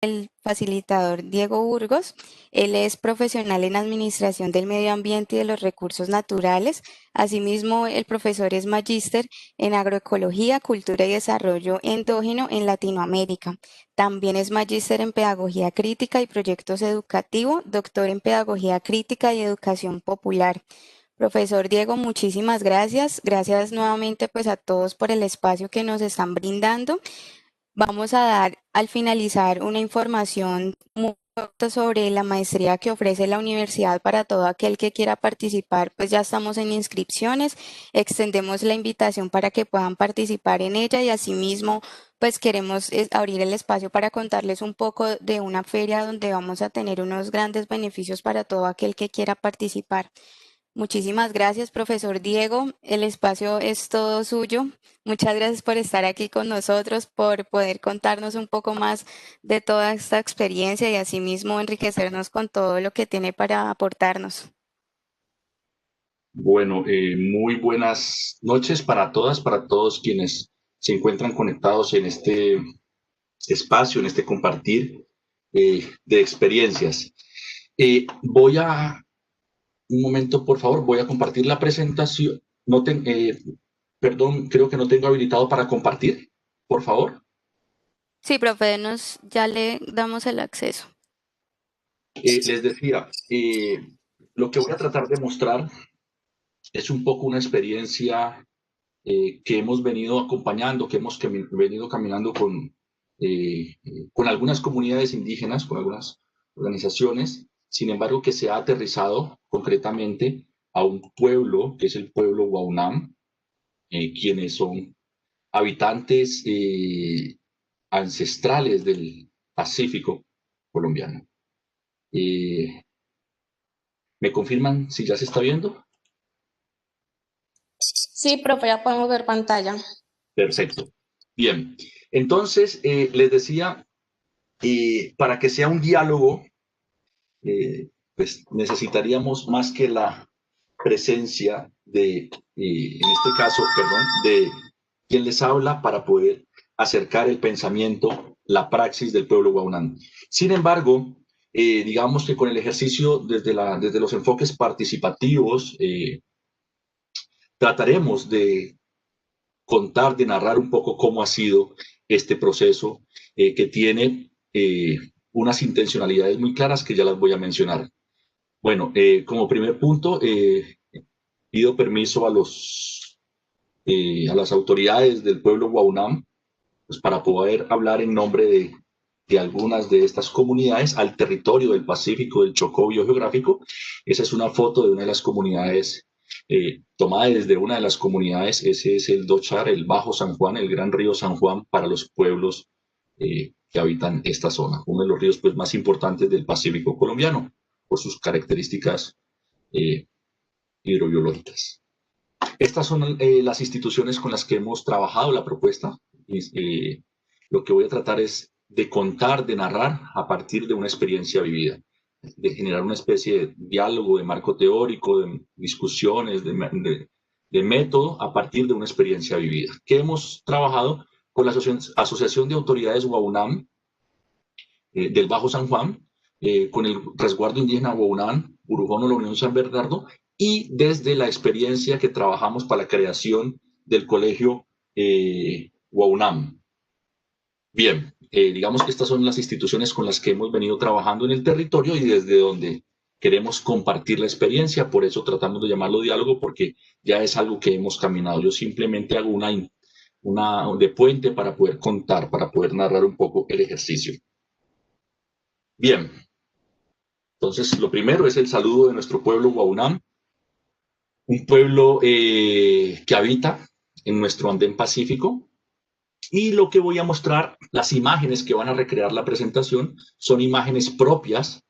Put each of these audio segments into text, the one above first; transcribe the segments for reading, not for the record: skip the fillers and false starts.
el facilitador Diego Burgos. Él es profesional en Administración del Medio Ambiente y de los Recursos Naturales. Asimismo, el profesor es magíster en Agroecología, Cultura y Desarrollo Endógeno en Latinoamérica. También es magíster en Pedagogía Crítica y Proyectos Educativos, doctor en Pedagogía Crítica y Educación Popular. Profesor Diego, muchísimas gracias. Gracias nuevamente pues a todos por el espacio que nos están brindando. Vamos a dar al finalizar una información muy corta sobre la maestría que ofrece la universidad para todo aquel que quiera participar, pues ya estamos en inscripciones, extendemos la invitación para que puedan participar en ella y asimismo pues queremos abrir el espacio para contarles un poco de una feria donde vamos a tener unos grandes beneficios para todo aquel que quiera participar. Muchísimas gracias, profesor Diego. El espacio es todo suyo. Muchas gracias por estar aquí con nosotros, por poder contarnos un poco más de toda esta experiencia y asimismo enriquecernos con todo lo que tiene para aportarnos. Bueno, muy buenas noches para todas, para todos quienes se encuentran conectados en este espacio, en este compartir de experiencias. Voy a, un momento, por favor, voy a compartir la presentación. No perdón, creo que no tengo habilitado para compartir, por favor. Sí, profe, ya le damos el acceso. Les decía, lo que voy a tratar de mostrar es un poco una experiencia que hemos venido acompañando, que hemos venido caminando con algunas comunidades indígenas, con algunas organizaciones, sin embargo que se ha aterrizado concretamente a un pueblo, que es el pueblo Guaunam, quienes son habitantes ancestrales del Pacífico colombiano. ¿Me confirman si ya se está viendo? Sí, profe, ya podemos ver pantalla. Perfecto. Bien, entonces les decía, para que sea un diálogo, pues necesitaríamos más que la presencia de, en este caso, perdón, de quien les habla para poder acercar el pensamiento, la praxis del pueblo guaunán. Sin embargo, digamos que con el ejercicio desde los enfoques participativos, trataremos de contar, de narrar un poco cómo ha sido este proceso que tiene unas intencionalidades muy claras que ya las voy a mencionar. Bueno, como primer punto, pido permiso a las autoridades del pueblo Guaunam pues, para poder hablar en nombre de algunas de estas comunidades al territorio del Pacífico, del Chocó biogeográfico. Esa es una foto de una de las comunidades tomada desde una de las comunidades. Ese es el Dochar, el Bajo San Juan, el gran río San Juan para los pueblos que habitan esta zona, uno de los ríos pues, más importantes del Pacífico colombiano por sus características eh, hidrobiológicas. Estas son las instituciones con las que hemos trabajado la propuesta. Lo que voy a tratar es de contar, de narrar a partir de una experiencia vivida, de generar una especie de diálogo, de marco teórico, de discusiones, de método a partir de una experiencia vivida. Que hemos trabajado con la Asociación de Autoridades Guaunam del Bajo San Juan, con el resguardo indígena Guaunán, Urujono, la Unión San Bernardo, y desde la experiencia que trabajamos para la creación del colegio Guaunam. Bien, digamos que estas son las instituciones con las que hemos venido trabajando en el territorio y desde donde queremos compartir la experiencia, por eso tratamos de llamarlo diálogo, porque ya es algo que hemos caminado. Yo simplemente hago una de puente para poder contar, para poder narrar un poco el ejercicio. Bien, entonces lo primero es el saludo de nuestro pueblo Guaunam, un pueblo que habita en nuestro andén pacífico. Y lo que voy a mostrar, las imágenes que van a recrear la presentación, son imágenes propias,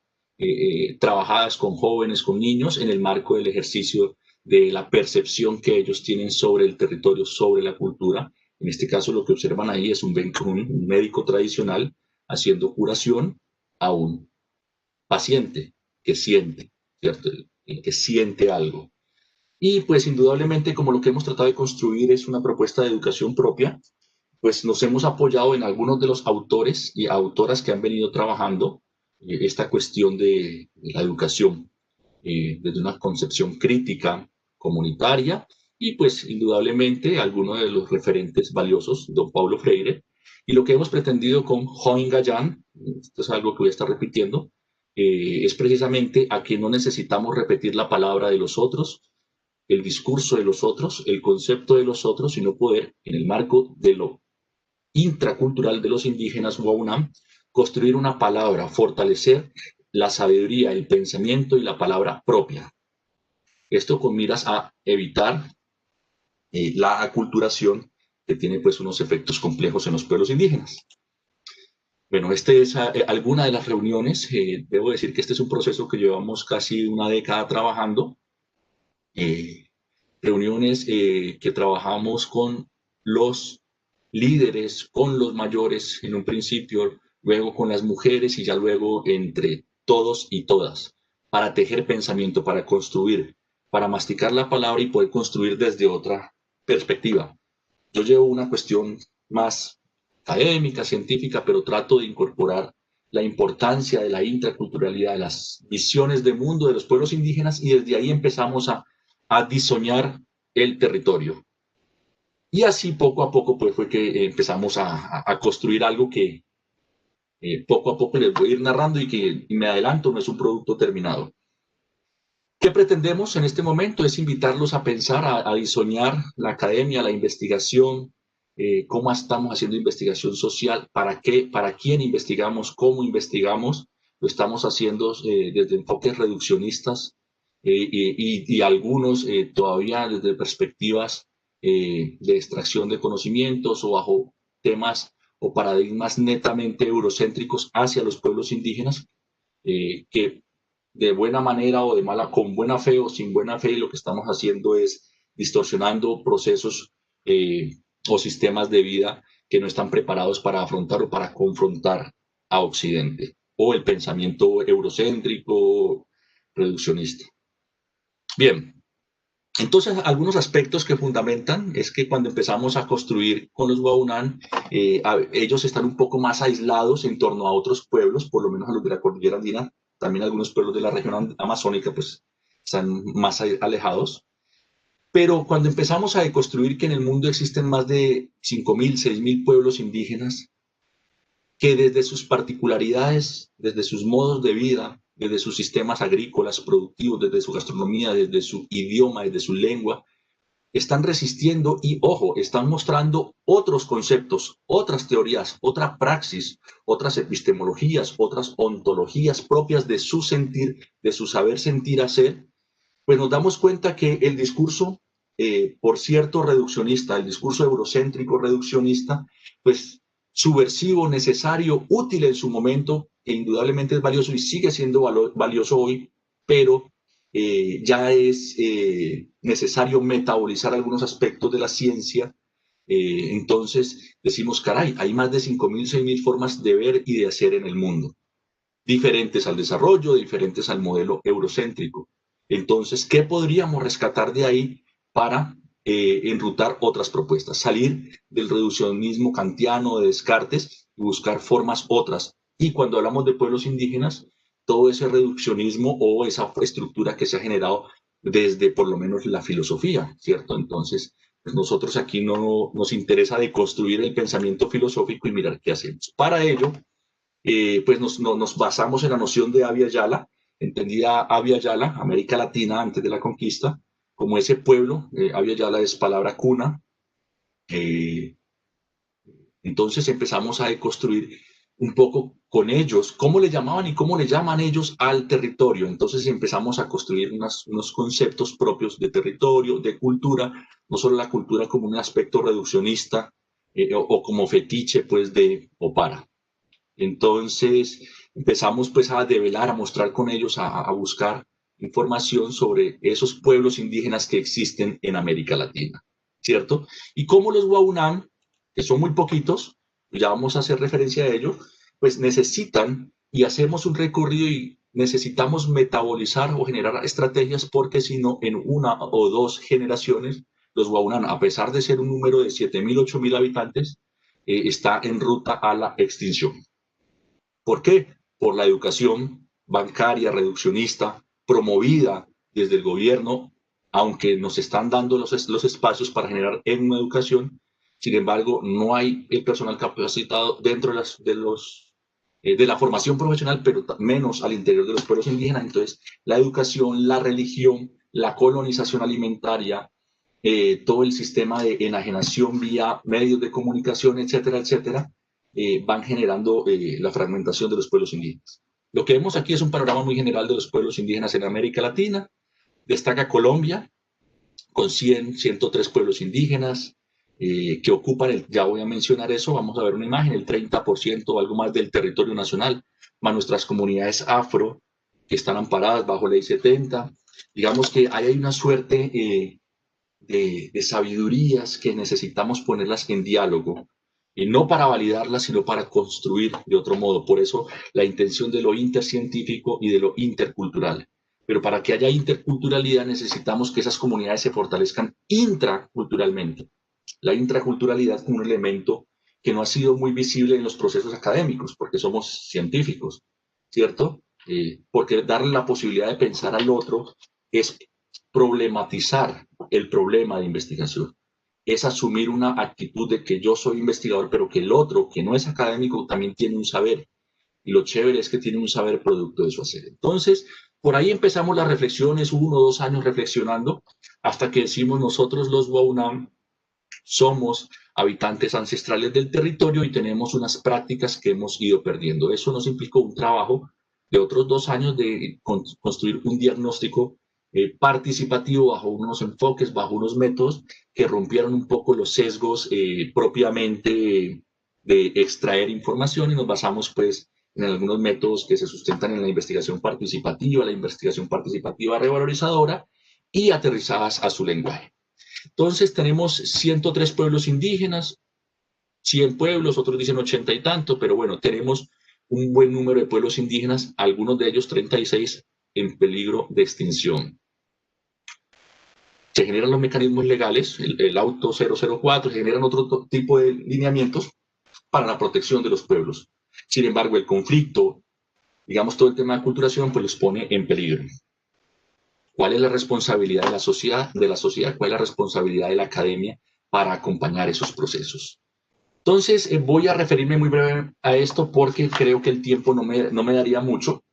trabajadas con jóvenes, con niños, en el marco del ejercicio de la percepción que ellos tienen sobre el territorio, sobre la cultura. En este caso, lo que observan ahí es un médico tradicional haciendo curación a un paciente que siente, ¿cierto? El que siente algo. Y pues indudablemente como lo que hemos tratado de construir es una propuesta de educación propia, pues nos hemos apoyado en algunos de los autores y autoras que han venido trabajando esta cuestión de la educación desde una concepción crítica, comunitaria, y pues indudablemente algunos de los referentes valiosos, don Paulo Freire, y lo que hemos pretendido con Join Gallán, esto es algo que voy a estar repitiendo, es precisamente a que no necesitamos repetir la palabra de los otros, el discurso de los otros, el concepto de los otros, sino poder, en el marco de lo intracultural de los indígenas Waunam, construir una palabra, fortalecer la sabiduría, el pensamiento y la palabra propia. Esto con miras a evitar la aculturación que tiene pues unos efectos complejos en los pueblos indígenas. Bueno, este es alguna de las reuniones. Debo decir que este es un proceso que llevamos casi una década trabajando. Reuniones que trabajamos con los líderes, con los mayores en un principio, luego con las mujeres y ya luego entre todos y todas, para tejer pensamiento, para construir, para masticar la palabra y poder construir desde otra perspectiva. Yo llevo una cuestión más académica, científica, pero trato de incorporar la importancia de la intraculturalidad, de las visiones de mundo de los pueblos indígenas, y desde ahí empezamos a diseñar el territorio. Y así poco a poco pues fue que empezamos a construir algo que poco a poco les voy a ir narrando y que me adelanto, no es un producto terminado. ¿Qué pretendemos en este momento? Es invitarlos a pensar, a diseñar la academia, la investigación, cómo estamos haciendo investigación social, para qué, para quién investigamos, cómo investigamos. Lo estamos haciendo desde enfoques reduccionistas y algunos todavía desde perspectivas de extracción de conocimientos o bajo temas o paradigmas netamente eurocéntricos hacia los pueblos indígenas, que de buena manera o de mala, con buena fe o sin buena fe, lo que estamos haciendo es distorsionando procesos o sistemas de vida que no están preparados para afrontar o para confrontar a Occidente, o el pensamiento eurocéntrico, reduccionista. Bien, entonces algunos aspectos que fundamentan es que cuando empezamos a construir con los Waunam, ellos están un poco más aislados en torno a otros pueblos, por lo menos a los de la cordillera andina. También algunos pueblos de la región amazónica pues están más alejados. Pero cuando empezamos a deconstruir que en el mundo existen más de 5.000, 6.000 pueblos indígenas, que desde sus particularidades, desde sus modos de vida, desde sus sistemas agrícolas productivos, desde su gastronomía, desde su idioma, desde su lengua, están resistiendo y, ojo, están mostrando otros conceptos, otras teorías, otra praxis, otras epistemologías, otras ontologías propias de su sentir, de su saber sentir hacer, pues nos damos cuenta que el discurso, por cierto, reduccionista, el discurso eurocéntrico reduccionista, pues subversivo, necesario, útil en su momento, e indudablemente es valioso y sigue siendo valioso hoy, pero ya es necesario metabolizar algunos aspectos de la ciencia. Entonces decimos, caray, hay más de 5.000, 6.000 formas de ver y de hacer en el mundo, diferentes al desarrollo, diferentes al modelo eurocéntrico. Entonces, ¿qué podríamos rescatar de ahí para enrutar otras propuestas? Salir del reduccionismo kantiano de Descartes y buscar formas otras. Y cuando hablamos de pueblos indígenas, todo ese reduccionismo o esa estructura que se ha generado desde por lo menos la filosofía, ¿cierto? Entonces, pues nosotros aquí no nos interesa deconstruir el pensamiento filosófico y mirar qué hacemos. Para ello, pues nos basamos en la noción de Abya Yala, entendida Abya Yala, América Latina antes de la conquista, como ese pueblo. Abya Yala es palabra cuna. Entonces empezamos a deconstruir un poco con ellos, cómo le llamaban y cómo le llaman ellos al territorio. Entonces empezamos a construir unos conceptos propios de territorio, de cultura, no solo la cultura como un aspecto reduccionista o como fetiche pues de o para. Entonces empezamos pues a develar, a mostrar con ellos, a buscar información sobre esos pueblos indígenas que existen en América Latina, ¿cierto? Y cómo los Waunam, que son muy poquitos, ya vamos a hacer referencia a ello, pues necesitan, y hacemos un recorrido y necesitamos metabolizar o generar estrategias, porque si no, en una o dos generaciones, los Waunam, a pesar de ser un número de 7.000, 8.000 habitantes, está en ruta a la extinción. ¿Por qué? Por la educación bancaria reduccionista promovida desde el gobierno, aunque nos están dando los espacios para generar en una educación. Sin embargo, no hay el personal capacitado dentro de la formación profesional, pero menos al interior de los pueblos indígenas. Entonces, la educación, la religión, la colonización alimentaria, todo el sistema de enajenación vía medios de comunicación, etcétera, etcétera, van generando la fragmentación de los pueblos indígenas. Lo que vemos aquí es un panorama muy general de los pueblos indígenas en América Latina. Destaca Colombia, con 103 pueblos indígenas, que ocupan, ya voy a mencionar eso, vamos a ver una imagen, el 30% o algo más del territorio nacional, más nuestras comunidades afro, que están amparadas bajo ley 70. Digamos que ahí hay una suerte de sabidurías que necesitamos ponerlas en diálogo, y no para validarlas, sino para construir de otro modo. Por eso la intención de lo intercientífico y de lo intercultural. Pero para que haya interculturalidad necesitamos que esas comunidades se fortalezcan intraculturalmente. La intraculturalidad como un elemento que no ha sido muy visible en los procesos académicos, porque somos científicos, ¿cierto? Porque darle la posibilidad de pensar al otro es problematizar el problema de investigación. Es asumir una actitud de que yo soy investigador, pero que el otro, que no es académico, también tiene un saber. Y lo chévere es que tiene un saber producto de su hacer. Entonces, por ahí empezamos las reflexiones, 1 o 2 años reflexionando, hasta que decimos nosotros los Waunam somos habitantes ancestrales del territorio y tenemos unas prácticas que hemos ido perdiendo. Eso nos implicó un trabajo de otros 2 años de construir un diagnóstico participativo bajo unos enfoques, bajo unos métodos que rompieron un poco los sesgos propiamente de extraer información, y nos basamos pues en algunos métodos que se sustentan en la investigación participativa revalorizadora y aterrizadas a su lenguaje. Entonces tenemos 103 pueblos indígenas, 100 pueblos, otros dicen 80 y tanto, pero bueno, tenemos un buen número de pueblos indígenas, algunos de ellos 36 en peligro de extinción. Se generan los mecanismos legales, el auto 004, se generan otro tipo de lineamientos para la protección de los pueblos. Sin embargo, el conflicto, digamos, todo el tema de aculturación, pues los pone en peligro. ¿Cuál es la responsabilidad de la sociedad? ¿Cuál es la responsabilidad de la academia para acompañar esos procesos? Entonces, voy a referirme muy breve a esto porque creo que el tiempo no me daría mucho.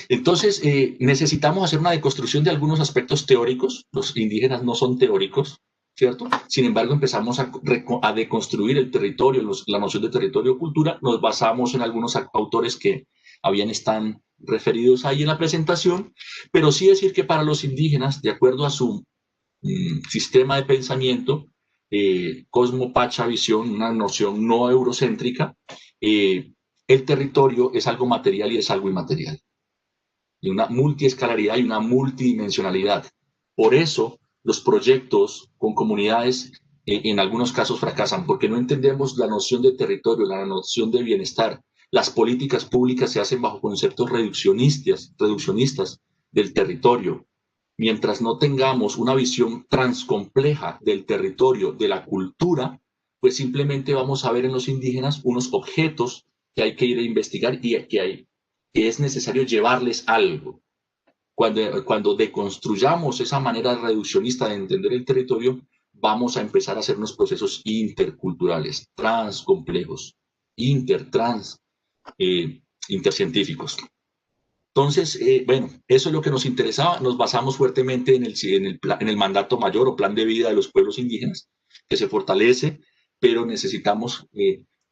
Entonces, necesitamos hacer una deconstrucción de algunos aspectos teóricos. Los indígenas no son teóricos, ¿cierto? Sin embargo, empezamos a deconstruir el territorio, la noción de territorio cultura. Nos basamos en algunos autores que están referidos ahí en la presentación, pero sí decir que para los indígenas, de acuerdo a su sistema de pensamiento, Cosmo-Pacha Visión, una noción no eurocéntrica, el territorio es algo material y es algo inmaterial. Y una multiescalaridad y una multidimensionalidad. Por eso los proyectos con comunidades en algunos casos fracasan, porque no entendemos la noción de territorio, la noción de bienestar. Las políticas públicas se hacen bajo conceptos reduccionistas del territorio. Mientras no tengamos una visión transcompleja del territorio, de la cultura, pues simplemente vamos a ver en los indígenas unos objetos que hay que ir a investigar y que es necesario llevarles algo. Cuando deconstruyamos esa manera reduccionista de entender el territorio, vamos a empezar a hacer unos procesos interculturales, transcomplejos, intercientíficos. Entonces, bueno, eso es lo que nos interesaba. Nos basamos fuertemente en el mandato mayor o plan de vida de los pueblos indígenas, que se fortalece, pero necesitamos,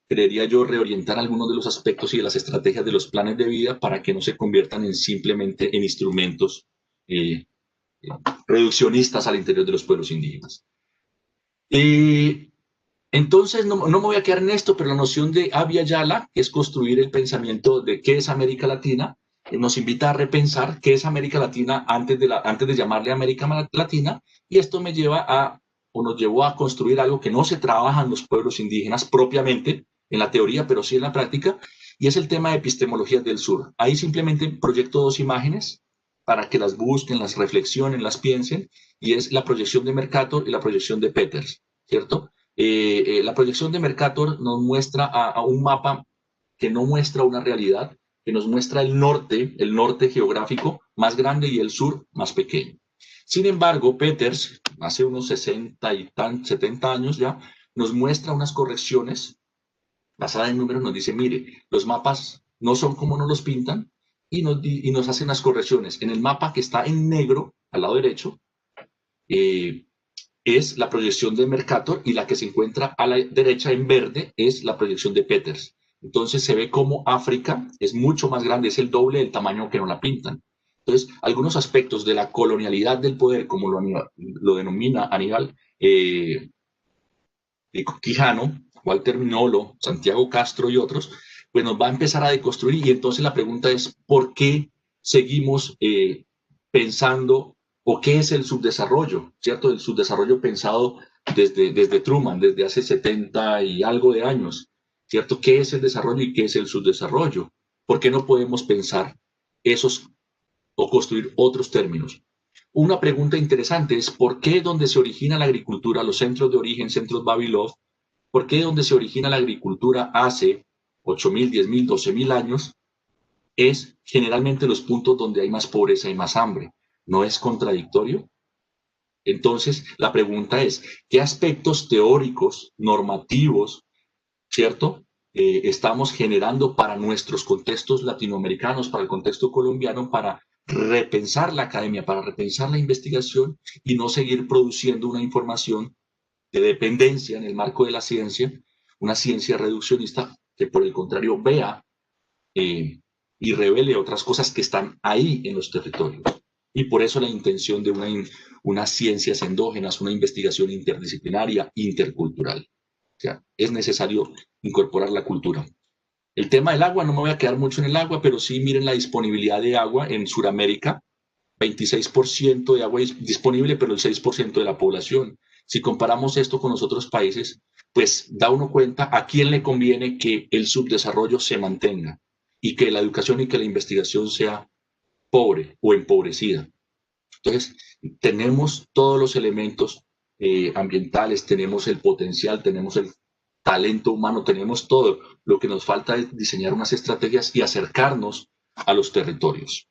creería yo, reorientar algunos de los aspectos y de las estrategias de los planes de vida para que no se conviertan simplemente en instrumentos reduccionistas al interior de los pueblos indígenas. Entonces, no me voy a quedar en esto, pero la noción de Abya Yala, que es construir el pensamiento de qué es América Latina, nos invita a repensar qué es América Latina antes de llamarle América Latina, y esto nos llevó a construir algo que no se trabaja en los pueblos indígenas propiamente, en la teoría, pero sí en la práctica, y es el tema de epistemologías del sur. Ahí simplemente proyecto 2 imágenes para que las busquen, las reflexionen, las piensen, y es la proyección de Mercator y la proyección de Peters, ¿cierto? La proyección de Mercator nos muestra a un mapa que no muestra una realidad, que nos muestra el norte geográfico más grande y el sur más pequeño. Sin embargo, Peters, hace unos 70 años ya, nos muestra unas correcciones basadas en números, nos dice, mire, los mapas no son como nos los pintan y nos hace unas correcciones. En el mapa que está en negro, al lado derecho, es la proyección de Mercator y la que se encuentra a la derecha en verde es la proyección de Peters. Entonces se ve como África es mucho más grande, es el doble del tamaño que nos la pintan. Entonces, algunos aspectos de la colonialidad del poder, como lo denomina Aníbal Quijano, Walter Minolo, Santiago Castro y otros, pues nos va a empezar a deconstruir y entonces la pregunta es, ¿por qué seguimos pensando o qué es el subdesarrollo? ¿Cierto? El subdesarrollo pensado desde Truman, desde hace 70 y algo de años, ¿cierto? ¿Qué es el desarrollo y qué es el subdesarrollo? ¿Por qué no podemos pensar esos o construir otros términos? Una pregunta interesante es, ¿por qué donde se origina la agricultura, los centros de origen, centros Vavilov, por qué donde se origina la agricultura hace 8.000, 10.000, 12.000 años, es generalmente los puntos donde hay más pobreza y más hambre? ¿No es contradictorio? Entonces, la pregunta es, ¿qué aspectos teóricos, normativos, cierto, estamos generando para nuestros contextos latinoamericanos, para el contexto colombiano, para repensar la academia, para repensar la investigación y no seguir produciendo una información de dependencia en el marco de la ciencia, una ciencia reduccionista que por el contrario vea y revele otras cosas que están ahí en los territorios? Y por eso la intención de unas ciencias endógenas, una investigación interdisciplinaria, intercultural. O sea, es necesario incorporar la cultura. El tema del agua, no me voy a quedar mucho en el agua, pero sí miren la disponibilidad de agua en Sudamérica, 26% de agua disponible, pero el 6% de la población. Si comparamos esto con los otros países, pues da uno cuenta a quién le conviene que el subdesarrollo se mantenga y que la educación y que la investigación sea pobre o empobrecida. Entonces, tenemos todos los elementos ambientales, tenemos el potencial, tenemos el talento humano, tenemos todo. Lo que nos falta es diseñar unas estrategias y acercarnos a los territorios.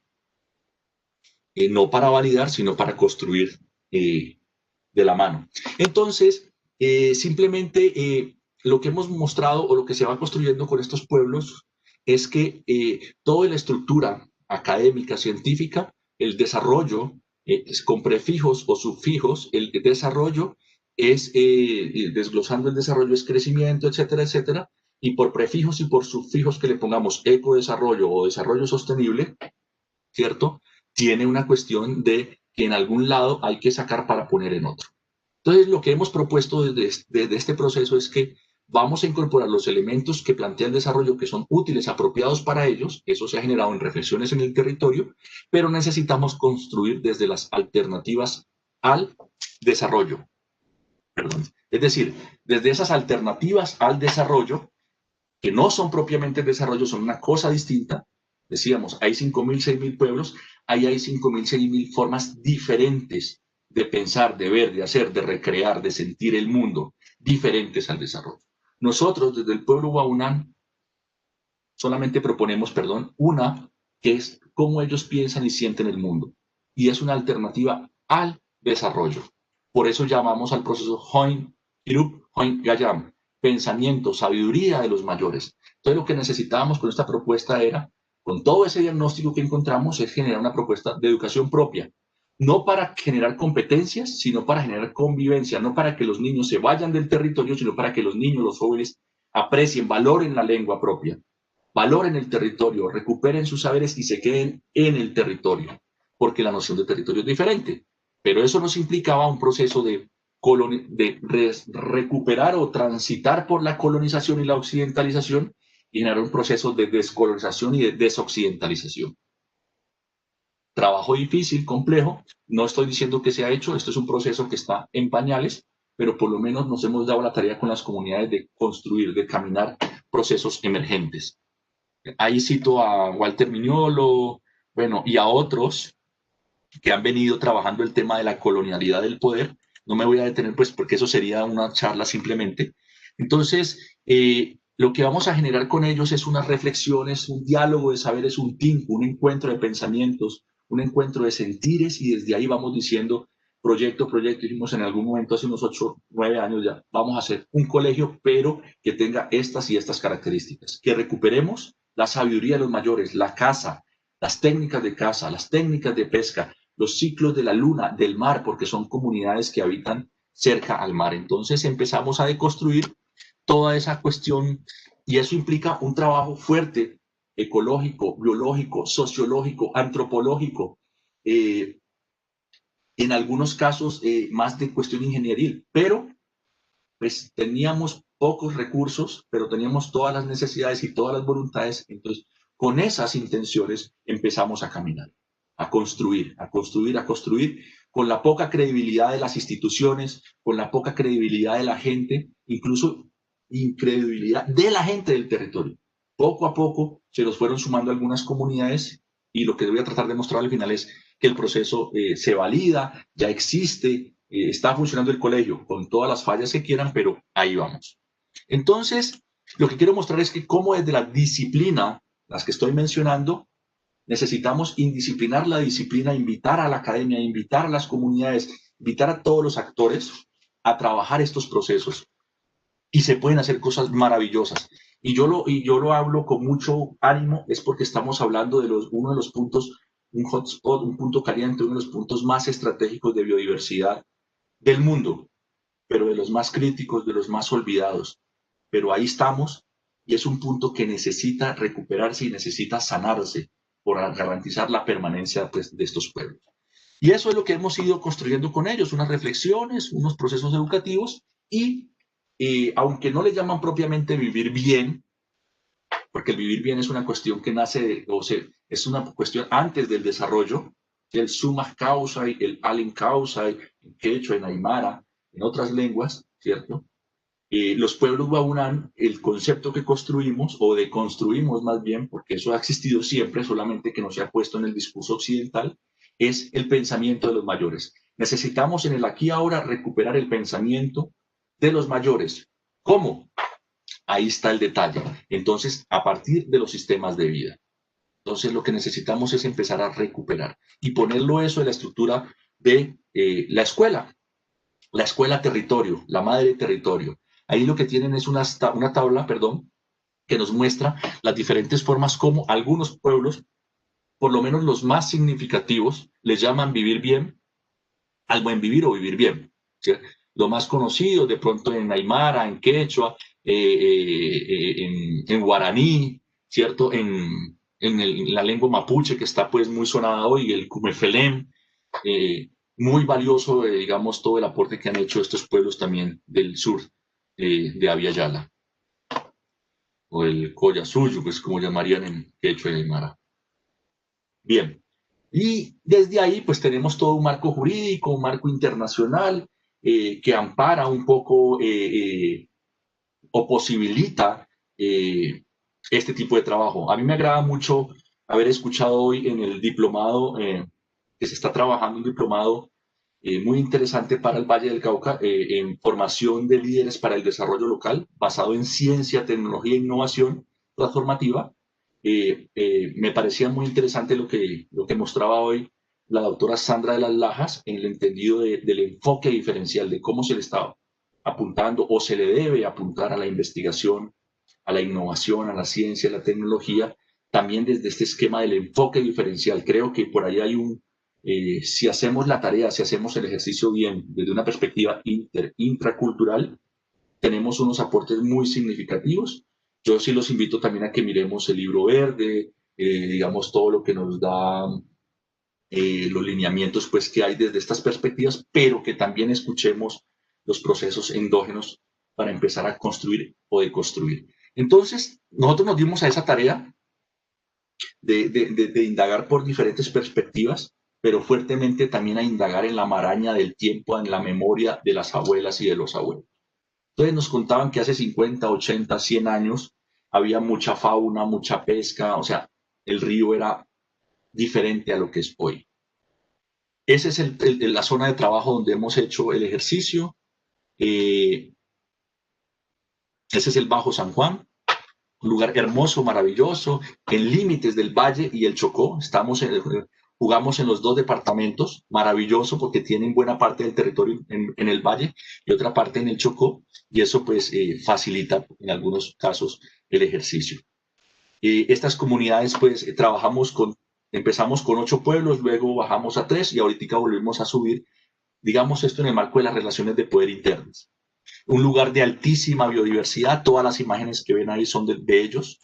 No para validar, sino para construir de la mano. Entonces, simplemente lo que hemos mostrado o lo que se va construyendo con estos pueblos es que toda la estructura académica, científica, el desarrollo con prefijos o sufijos, el desarrollo es, desglosando el desarrollo es crecimiento, etcétera, etcétera, y por prefijos y por sufijos que le pongamos ecodesarrollo o desarrollo sostenible, ¿cierto? Tiene una cuestión de que en algún lado hay que sacar para poner en otro. Entonces, lo que hemos propuesto desde este proceso es que vamos a incorporar los elementos que plantea el desarrollo que son útiles, apropiados para ellos. Eso se ha generado en reflexiones en el territorio, pero necesitamos construir desde las alternativas al desarrollo. Perdón. Es decir, desde esas alternativas al desarrollo, que no son propiamente el desarrollo, son una cosa distinta. Decíamos, hay 5.000, 6.000 pueblos, ahí hay 5.000, 6.000 formas diferentes de pensar, de ver, de hacer, de recrear, de sentir el mundo, diferentes al desarrollo. Nosotros, desde el pueblo Guaunán, solamente proponemos, una, que es cómo ellos piensan y sienten el mundo. Y es una alternativa al desarrollo. Por eso llamamos al proceso Hoin Hirup Hoin Gayam, pensamiento, sabiduría de los mayores. Entonces lo que necesitábamos con esta propuesta era, con todo ese diagnóstico que encontramos, es generar una propuesta de educación propia. No para generar competencias, sino para generar convivencia, no para que los niños se vayan del territorio, sino para que los niños, los jóvenes, aprecien, valoren la lengua propia, valoren el territorio, recuperen sus saberes y se queden en el territorio, porque la noción de territorio es diferente. Pero eso nos implicaba un proceso de recuperar o transitar por la colonización y la occidentalización y generar un proceso de descolonización y de desoccidentalización. Trabajo difícil, complejo, no estoy diciendo que se ha hecho, esto es un proceso que está en pañales, pero por lo menos nos hemos dado la tarea con las comunidades de construir, de caminar procesos emergentes. Ahí cito a Walter Mignolo, bueno, y a otros que han venido trabajando el tema de la colonialidad del poder No me voy a detener, pues, porque eso sería una charla simplemente. Entonces, lo que vamos a generar con ellos es unas reflexiones, un diálogo de saberes, un team, un encuentro de pensamientos, un encuentro de sentires, y desde ahí vamos diciendo, proyecto, dijimos en algún momento, hace unos 8, 9 años ya, vamos a hacer un colegio, pero que tenga estas y estas características, que recuperemos la sabiduría de los mayores, la caza, las técnicas de caza, las técnicas de pesca, los ciclos de la luna, del mar, porque son comunidades que habitan cerca al mar. Entonces empezamos a deconstruir toda esa cuestión, y eso implica un trabajo fuerte, ecológico, biológico, sociológico, antropológico, eh, en algunos casos más de cuestión ingenieril, pero pues teníamos pocos recursos, pero teníamos todas las necesidades y todas las voluntades. Entonces, con esas intenciones empezamos a caminar, a construir, a construir, a construir, con la poca credibilidad de las instituciones, con la poca credibilidad de la gente, incluso incredibilidad de la gente del territorio. Poco a poco se nos fueron sumando algunas comunidades, y lo que voy a tratar de mostrar al final es que el proceso se valida, ya existe, está funcionando el colegio con todas las fallas que quieran, pero ahí vamos. Entonces, lo que quiero mostrar es que cómo desde la disciplina, las que estoy mencionando, necesitamos indisciplinar la disciplina, invitar a la academia, invitar a las comunidades, invitar a todos los actores a trabajar estos procesos, y se pueden hacer cosas maravillosas. Y yo lo hablo con mucho ánimo, es porque estamos hablando de uno de los puntos, un hotspot, un punto caliente, uno de los puntos más estratégicos de biodiversidad del mundo, pero de los más críticos, de los más olvidados. Pero ahí estamos, y es un punto que necesita recuperarse y necesita sanarse por garantizar la permanencia, pues, de estos pueblos. Y eso es lo que hemos ido construyendo con ellos, unas reflexiones, unos procesos educativos, y aunque no le llaman propiamente vivir bien, porque el vivir bien es una cuestión que nace, es una cuestión antes del desarrollo, el summa causa, el allen causa, en quechua, en aymara, en otras lenguas, ¿cierto? Los pueblos Waunán, el concepto que construimos, o deconstruimos más bien, porque eso ha existido siempre, solamente que no se ha puesto en el discurso occidental, es el pensamiento de los mayores. Necesitamos en el aquí y ahora recuperar el pensamiento de los mayores. ¿Cómo? Ahí está el detalle. Entonces, a partir de los sistemas de vida. Entonces, lo que necesitamos es empezar a recuperar y ponerlo eso en la estructura de la escuela territorio, la madre territorio. Ahí lo que tienen es una tabla, perdón, que nos muestra las diferentes formas como algunos pueblos, por lo menos los más significativos, les llaman vivir bien, al buen vivir o vivir bien. ¿Cierto? Lo más conocido, de pronto en Aymara, en Quechua, en guaraní, ¿cierto? En la lengua mapuche, que está pues muy sonada hoy, el cumefelén, muy valioso, digamos, todo el aporte que han hecho estos pueblos también del sur de Abya Yala, o el Collasuyo, pues como llamarían en Quechua y Aymara. Bien, y desde ahí pues tenemos todo un marco jurídico, un marco internacional que ampara un poco o posibilita este tipo de trabajo. A mí me agrada mucho haber escuchado hoy en el diplomado que se está trabajando, un diplomado muy interesante para el Valle del Cauca, en formación de líderes para el desarrollo local, basado en ciencia, tecnología e innovación transformativa. Me parecía muy interesante lo que mostraba hoy la doctora Sandra de las Lajas en el entendido del enfoque diferencial, de cómo se le está apuntando o se le debe apuntar a la investigación, a la innovación, a la ciencia, a la tecnología, también desde este esquema del enfoque diferencial. Creo que por ahí hay si hacemos la tarea, si hacemos el ejercicio bien, desde una perspectiva intracultural, tenemos unos aportes muy significativos. Yo sí los invito también a que miremos el libro verde, digamos, todo lo que nos da los lineamientos pues, que hay desde estas perspectivas, pero que también escuchemos los procesos endógenos para empezar a construir o deconstruir. Entonces, nosotros nos dimos a esa tarea de indagar por diferentes perspectivas, pero fuertemente también a indagar en la maraña del tiempo, en la memoria de las abuelas y de los abuelos. Entonces nos contaban que hace 50, 80, 100 años había mucha fauna, mucha pesca, o sea, el río era diferente a lo que es hoy. Esa es la zona de trabajo donde hemos hecho el ejercicio. Ese es el Bajo San Juan, un lugar hermoso, maravilloso, en límites del Valle y el Chocó. Jugamos en los dos departamentos, maravilloso porque tienen buena parte del territorio en el Valle y otra parte en el Chocó, y eso pues facilita en algunos casos el ejercicio. Estas comunidades pues empezamos con 8 pueblos, luego bajamos a 3 y ahorita volvimos a subir, digamos esto en el marco de las relaciones de poder internas. Un lugar de altísima biodiversidad, todas las imágenes que ven ahí son de ellos.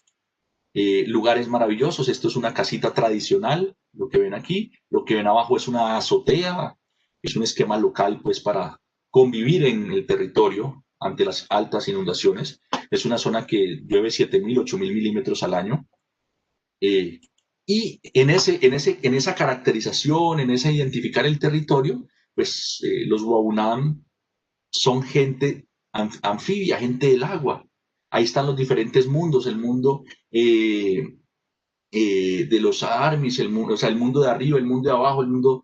Lugares maravillosos, esto es una casita tradicional, lo que ven aquí, lo que ven abajo es una azotea, es un esquema local pues para convivir en el territorio ante las altas inundaciones. Es una zona que llueve 7.000, 8.000 milímetros al año. Y en esa caracterización, en ese identificar el territorio, pues los Waunam son gente anfibia, gente del agua. Ahí están los diferentes mundos, el mundo de los armis, o sea, el mundo de arriba, el mundo de abajo, el mundo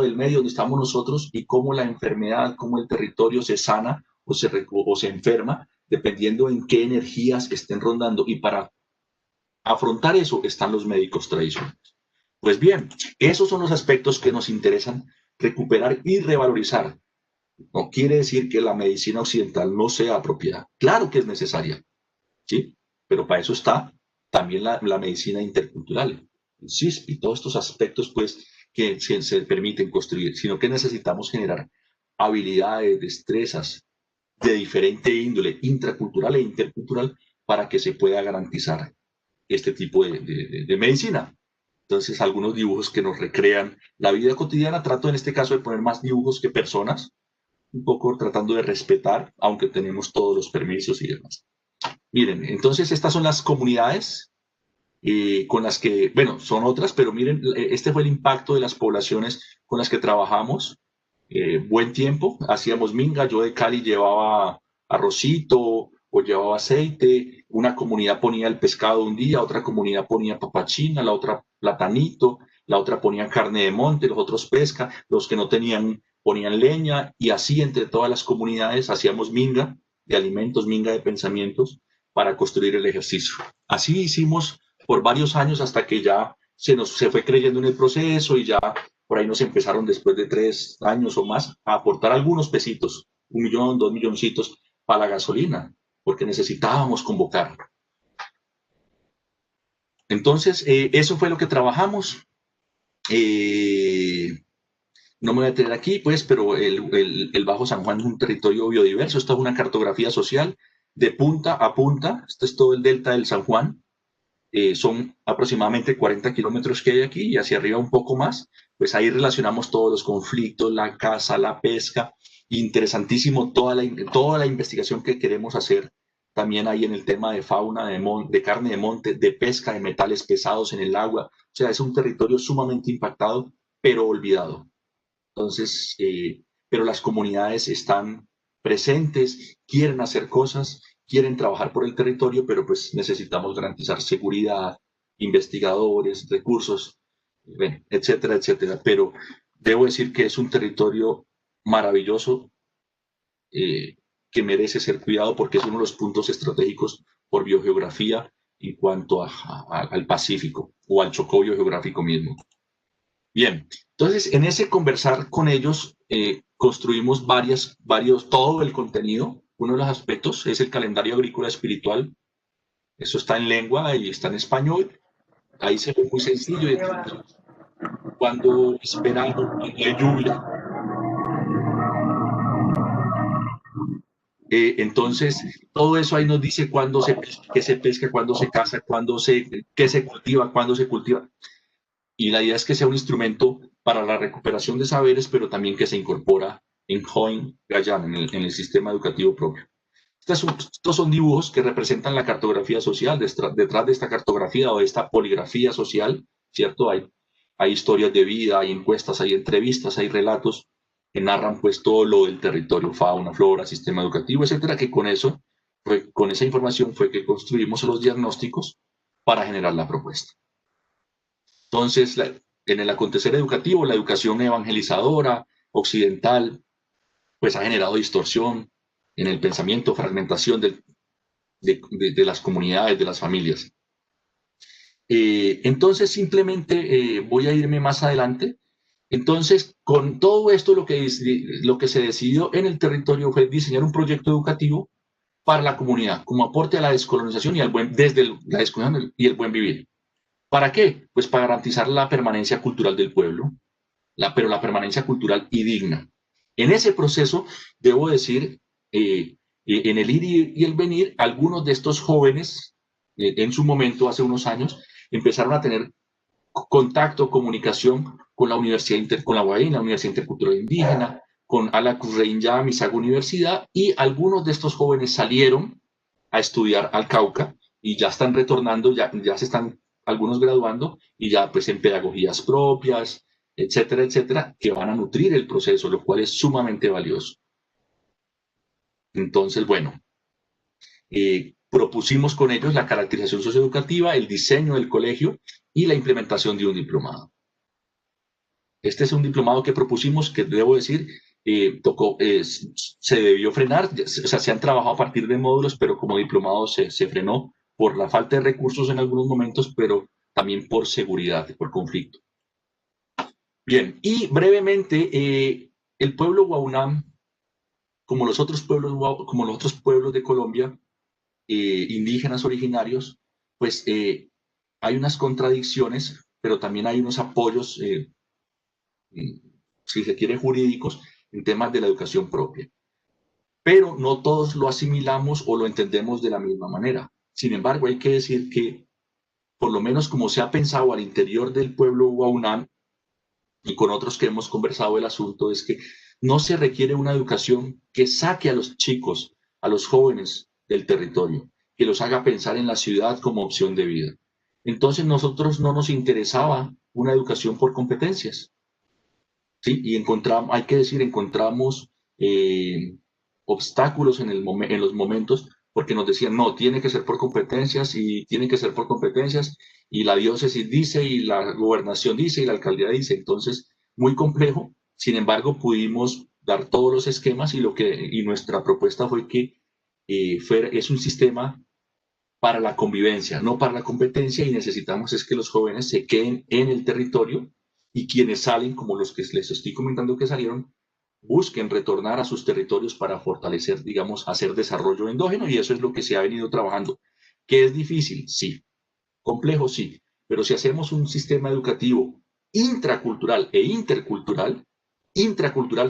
del medio donde estamos nosotros, y cómo la enfermedad, cómo el territorio se sana o se enferma, dependiendo en qué energías estén rondando. Y para afrontar eso están los médicos tradicionales. Pues bien, esos son los aspectos que nos interesan recuperar y revalorizar. No quiere decir que la medicina occidental no sea apropiada. Claro que es necesaria, ¿sí? Pero para eso está también la medicina intercultural, el CISP y todos estos aspectos pues, que se permiten construir, sino que necesitamos generar habilidades, destrezas de diferente índole, intracultural e intercultural, para que se pueda garantizar este tipo de medicina. Entonces, algunos dibujos que nos recrean la vida cotidiana. Trato en este caso de poner más dibujos que personas, un poco tratando de respetar, aunque tenemos todos los permisos y demás. Miren, entonces estas son las comunidades con las que, bueno, son otras, pero miren, este fue el impacto de las poblaciones con las que trabajamos. Buen tiempo, hacíamos minga, yo de Cali llevaba arrocito o llevaba aceite, una comunidad ponía el pescado un día, otra comunidad ponía papachina, la otra platanito, la otra ponía carne de monte, los otros pesca, los que no tenían ponían leña, y así entre todas las comunidades hacíamos minga de alimentos, minga de pensamientos para construir el ejercicio. Así hicimos por varios años hasta que ya se fue creyendo en el proceso y ya por ahí nos empezaron después de 3 años o más a aportar algunos pesitos, 1.000.000, 2 milloncitos para la gasolina, porque necesitábamos convocar. Entonces, eso fue lo que trabajamos. No me voy a detener aquí, pues, pero el Bajo San Juan es un territorio biodiverso. Esta es una cartografía social de punta a punta. Este es todo el delta del San Juan. Son aproximadamente 40 kilómetros que hay aquí y hacia arriba un poco más. Pues ahí relacionamos todos los conflictos, la caza, la pesca. Interesantísimo toda la investigación que queremos hacer también ahí en el tema de fauna, de carne de monte, de pesca, de metales pesados en el agua. O sea, es un territorio sumamente impactado, pero olvidado. Entonces, pero las comunidades están presentes, quieren hacer cosas, quieren trabajar por el territorio, pero pues necesitamos garantizar seguridad, investigadores, recursos, bueno, etcétera, etcétera. Pero debo decir que es un territorio maravilloso que merece ser cuidado porque es uno de los puntos estratégicos por biogeografía en cuanto al Pacífico o al Chocó biogeográfico mismo. Bien, entonces en ese conversar con ellos construimos todo el contenido. Uno de los aspectos es el calendario agrícola espiritual. Eso está en lengua y está en español. Ahí se ve muy sencillo. Cuando es verano, cuando hay lluvia. Entonces, todo eso ahí nos dice cuándo qué se pesca, cuándo se caza, qué se cultiva, cuándo se cultiva. Y la idea es que sea un instrumento para la recuperación de saberes, pero también que se incorpora en Join Guyana, en el sistema educativo propio. Estos son dibujos que representan la cartografía social. Detrás de esta cartografía o de esta poligrafía social, ¿cierto? Hay historias de vida, hay encuestas, hay entrevistas, hay relatos que narran pues todo lo del territorio, fauna, flora, sistema educativo, etcétera, que con esa información fue que construimos los diagnósticos para generar la propuesta. Entonces, en el acontecer educativo, la educación evangelizadora, occidental, pues ha generado distorsión en el pensamiento, fragmentación de las comunidades, de las familias. Entonces, simplemente voy a irme más adelante. Entonces, con todo esto, lo que se decidió en el territorio fue diseñar un proyecto educativo para la comunidad, como aporte a la descolonización y la descolonización y el buen vivir. ¿Para qué? Pues para garantizar la permanencia cultural del pueblo, pero la permanencia cultural y digna. En ese proceso, debo decir, en el ir y el venir, algunos de estos jóvenes, en su momento, hace unos años, empezaron a tener contacto, comunicación con la Universidad, con la UAI, la Universidad Intercultural Indígena, con Alacureña, Misago Universidad, y algunos de estos jóvenes salieron a estudiar al Cauca y ya están retornando, ya se están algunos graduando y ya pues en pedagogías propias, etcétera, etcétera, que van a nutrir el proceso, lo cual es sumamente valioso. Entonces, bueno, propusimos con ellos la caracterización socioeducativa, el diseño del colegio y la implementación de un diplomado. Este es un diplomado que propusimos, que debo decir, se debió frenar, o sea, se han trabajado a partir de módulos, pero como diplomado se frenó por la falta de recursos en algunos momentos, pero también por seguridad, por conflicto. Bien, y brevemente, el pueblo Guaunam, como los otros pueblos de Colombia, indígenas originarios, pues hay unas contradicciones, pero también hay unos apoyos, si se quiere, jurídicos en temas de la educación propia. Pero no todos lo asimilamos o lo entendemos de la misma manera. Sin embargo, hay que decir que, por lo menos como se ha pensado al interior del pueblo Guaunam, y con otros que hemos conversado el asunto, es que no se requiere una educación que saque a los chicos, a los jóvenes del territorio, que los haga pensar en la ciudad como opción de vida. Entonces nosotros no nos interesaba una educación por competencias, ¿sí? Y hay que decir, encontramos obstáculos en los momentos porque nos decían, no, tiene que ser por competencias y tiene que ser por competencias y la diócesis dice y la gobernación dice y la alcaldía dice. Entonces, muy complejo. Sin embargo, pudimos dar todos los esquemas y nuestra propuesta fue que es un sistema para la convivencia, no para la competencia, y necesitamos es que los jóvenes se queden en el territorio y quienes salen, como los que les estoy comentando que salieron, busquen retornar a sus territorios para fortalecer, digamos, hacer desarrollo endógeno, y eso es lo que se ha venido trabajando. ¿Que es difícil? Sí. ¿Complejo? Sí. Pero si hacemos un sistema educativo intracultural e intracultural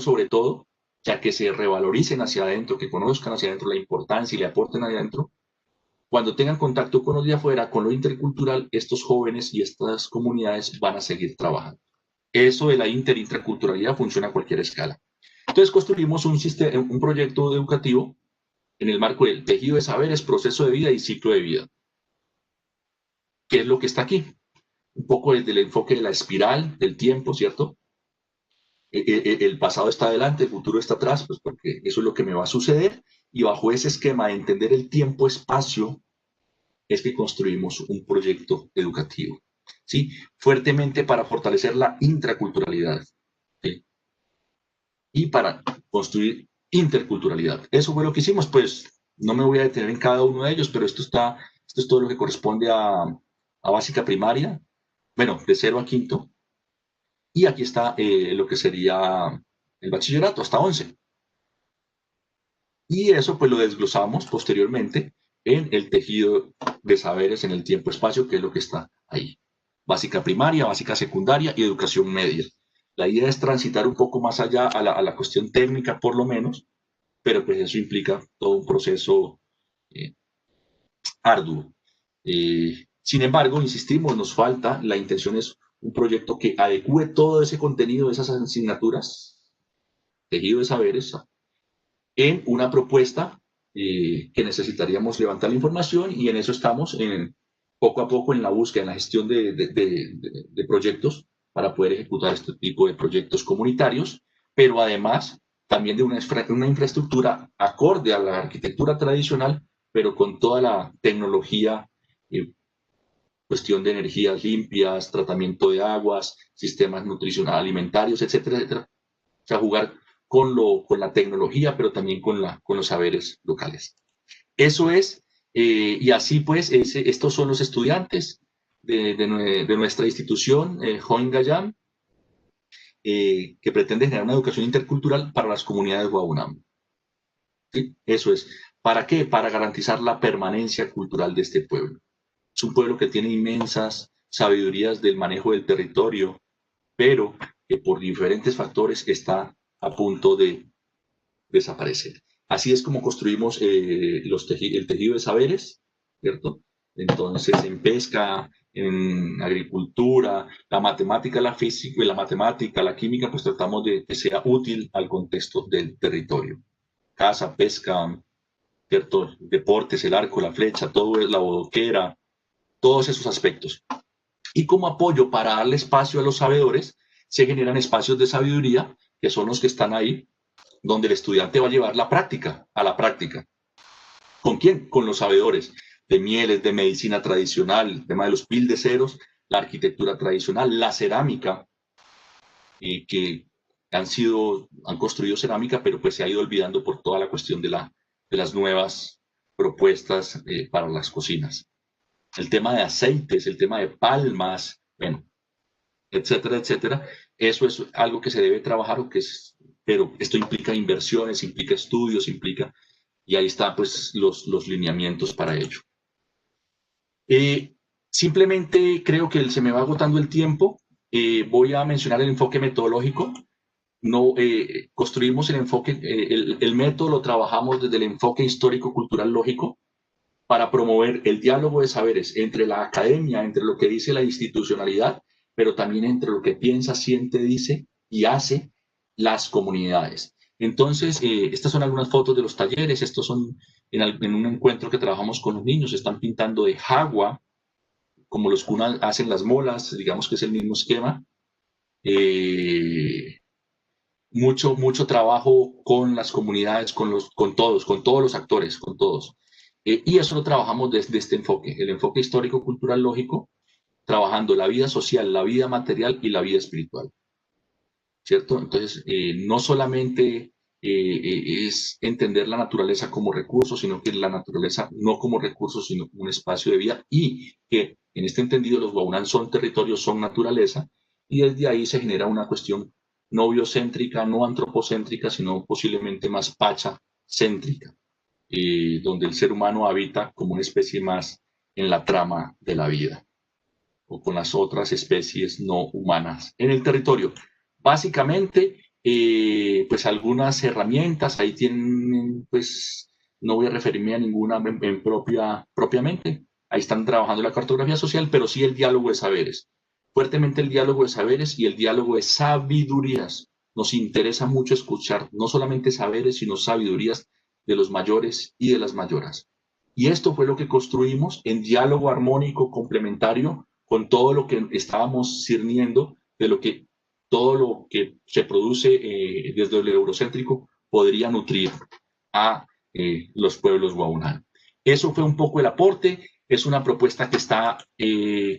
sobre todo, ya que se revaloricen hacia adentro, que conozcan hacia adentro la importancia y le aporten hacia adentro, cuando tengan contacto con los de afuera, con lo intercultural, estos jóvenes y estas comunidades van a seguir trabajando. Eso de la intraculturalidad funciona a cualquier escala. Entonces construimos un proyecto educativo en el marco del tejido de saberes, proceso de vida y ciclo de vida. ¿Qué es lo que está aquí? Un poco desde el enfoque de la espiral del tiempo, ¿cierto? El pasado está adelante, el futuro está atrás, pues porque eso es lo que me va a suceder, y bajo ese esquema de entender el tiempo-espacio es que construimos un proyecto educativo, ¿sí? Fuertemente para fortalecer la intraculturalidad, ¿sí? Y para construir interculturalidad. Eso fue lo que hicimos, pues no me voy a detener en cada uno de ellos, pero esto es todo lo que corresponde a básica primaria, bueno, de 0 a 5º, y aquí está lo que sería el bachillerato, hasta 11. Y eso pues lo desglosamos posteriormente en el tejido de saberes en el tiempo-espacio, que es lo que está ahí. Básica primaria, básica secundaria y educación media. La idea es transitar un poco más allá a la cuestión técnica, por lo menos, pero pues eso implica todo un proceso arduo. Sin embargo, insistimos, nos falta, la intención es un proyecto que adecue todo ese contenido de esas asignaturas, tejido de saberes, en una propuesta que necesitaríamos levantar la información, y en eso estamos poco a poco en la búsqueda, en la gestión de proyectos para poder ejecutar este tipo de proyectos comunitarios, pero además también de una infraestructura acorde a la arquitectura tradicional, pero con toda la tecnología cuestión de energías limpias, tratamiento de aguas, sistemas nutricionales alimentarios, etcétera, etcétera. O sea, jugar con la tecnología, pero también con los saberes locales. Eso es, y así pues, estos son los estudiantes de nuestra institución, Join Gayam, que pretende generar una educación intercultural para las comunidades Guaunam. ¿Sí? Eso es. ¿Para qué? Para garantizar la permanencia cultural de este pueblo. Es un pueblo que tiene inmensas sabidurías del manejo del territorio, pero que por diferentes factores está a punto de desaparecer. Así es como construimos el tejido de saberes, ¿cierto? Entonces, en pesca, en agricultura, la matemática, la física, la matemática, la química, pues tratamos de que sea útil al contexto del territorio. Caza, pesca, ¿cierto? Deportes, el arco, la flecha, todo es la bodoquera, todos esos aspectos. Y como apoyo para darle espacio a los sabedores, se generan espacios de sabiduría, que son los que están ahí, donde el estudiante va a llevar la práctica, a la práctica. ¿Con quién? Con los sabedores de mieles, de medicina tradicional, el tema de los pildeseros, la arquitectura tradicional, la cerámica, que han construido cerámica, pero pues se ha ido olvidando por toda la cuestión de las nuevas propuestas para las cocinas. El tema de aceites, el tema de palmas, bueno, etcétera, etcétera. Eso es algo que se debe trabajar, pero esto implica inversiones, implica estudios, y ahí están pues los lineamientos para ello. Simplemente creo que se me va agotando el tiempo. Voy a mencionar el enfoque metodológico. No, construimos el enfoque, el método lo trabajamos desde el enfoque histórico-cultural lógico para promover el diálogo de saberes entre la academia, entre lo que dice la institucionalidad, pero también entre lo que piensa, siente, dice y hace las comunidades. Entonces, estas son algunas fotos de los talleres. Estos son en un encuentro que trabajamos con los niños. Están pintando de jagua, como los cunas hacen las molas, digamos que es el mismo esquema. Mucho trabajo con las comunidades, con todos los actores, con todos. Y eso lo trabajamos desde este enfoque, el enfoque histórico, cultural, lógico, trabajando la vida social, la vida material y la vida espiritual. ¿Cierto? Entonces, no solamente es entender la naturaleza como recurso, sino que la naturaleza no como recurso, sino como un espacio de vida, y que en este entendido los Guaunán son territorios, son naturaleza, y desde ahí se genera una cuestión no biocéntrica, no antropocéntrica, sino posiblemente más pacha-céntrica, donde el ser humano habita como una especie más en la trama de la vida, o con las otras especies no humanas en el territorio. Básicamente, pues algunas herramientas, ahí tienen, pues no voy a referirme a ninguna propiamente, ahí están trabajando la cartografía social, pero sí el diálogo de saberes, fuertemente el diálogo de saberes y el diálogo de sabidurías. Nos interesa mucho escuchar no solamente saberes, sino sabidurías de los mayores y de las mayoras. Y esto fue lo que construimos en diálogo armónico complementario con todo lo que estábamos cirniendo de todo lo que se produce desde el eurocéntrico podría nutrir a los pueblos guaunán. Eso fue un poco el aporte. Es una propuesta que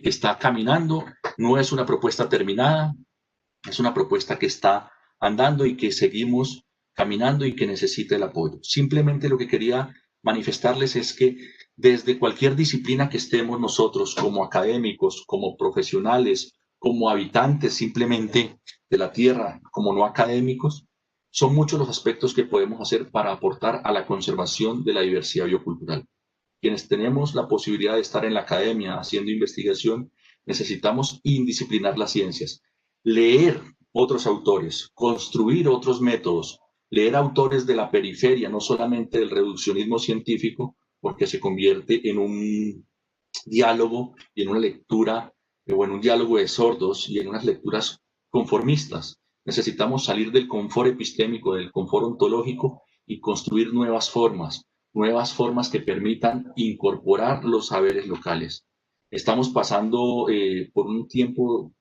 está caminando, no es una propuesta terminada, es una propuesta que está andando y que seguimos caminando y que necesita el apoyo. Simplemente lo que quería manifestarles es que desde cualquier disciplina que estemos nosotros como académicos, como profesionales, como habitantes simplemente de la tierra, como no académicos, son muchos los aspectos que podemos hacer para aportar a la conservación de la diversidad biocultural. Quienes tenemos la posibilidad de estar en la academia haciendo investigación, necesitamos indisciplinar las ciencias, leer otros autores, construir otros métodos, leer autores de la periferia, no solamente del reduccionismo científico, porque se convierte en un diálogo y en una lectura, o en un diálogo de sordos y en unas lecturas conformistas. Necesitamos salir del confort epistémico, del confort ontológico y construir nuevas formas que permitan incorporar los saberes locales. Estamos pasando por un tiempo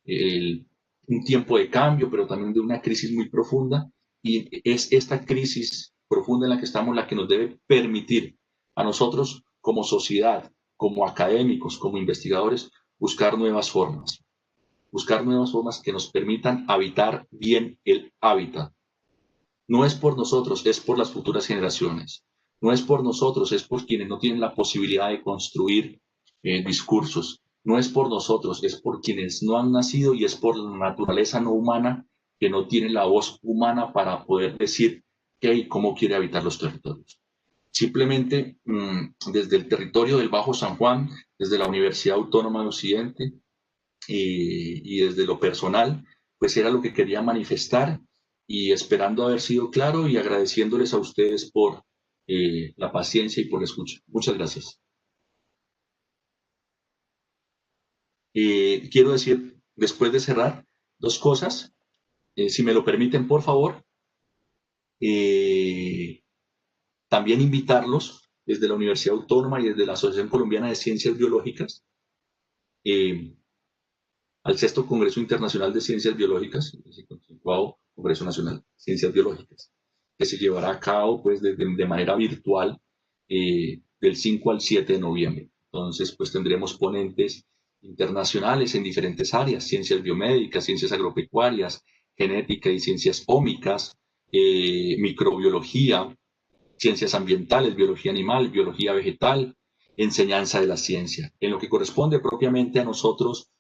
de cambio, pero también de una crisis muy profunda, y es esta crisis profunda en la que estamos la que nos debe permitir a nosotros como sociedad, como académicos, como investigadores, buscar nuevas formas que nos permitan habitar bien el hábitat. No es por nosotros, es por las futuras generaciones. No es por nosotros, es por quienes no tienen la posibilidad de construir discursos. No es por nosotros, es por quienes no han nacido y es por la naturaleza no humana que no tiene la voz humana para poder decir qué y cómo quiere habitar los territorios. Simplemente desde el territorio del Bajo San Juan, desde la Universidad Autónoma de Occidente y desde lo personal, pues era lo que quería manifestar y esperando haber sido claro y agradeciéndoles a ustedes por la paciencia y por la escucha. Muchas gracias. Quiero decir, después de cerrar, dos cosas. Si me lo permiten, por favor. También invitarlos desde la Universidad Autónoma y desde la Asociación Colombiana de Ciencias Biológicas al sexto Congreso Internacional de Ciencias Biológicas, el Congreso Nacional de Ciencias Biológicas, que se llevará a cabo pues, de manera virtual del 5 al 7 de noviembre. Entonces, pues tendremos ponentes internacionales en diferentes áreas, ciencias biomédicas, ciencias agropecuarias, genética y ciencias ómicas, microbiología, ciencias ambientales, biología animal, biología vegetal, enseñanza de la ciencia. En lo que corresponde propiamente a nosotros,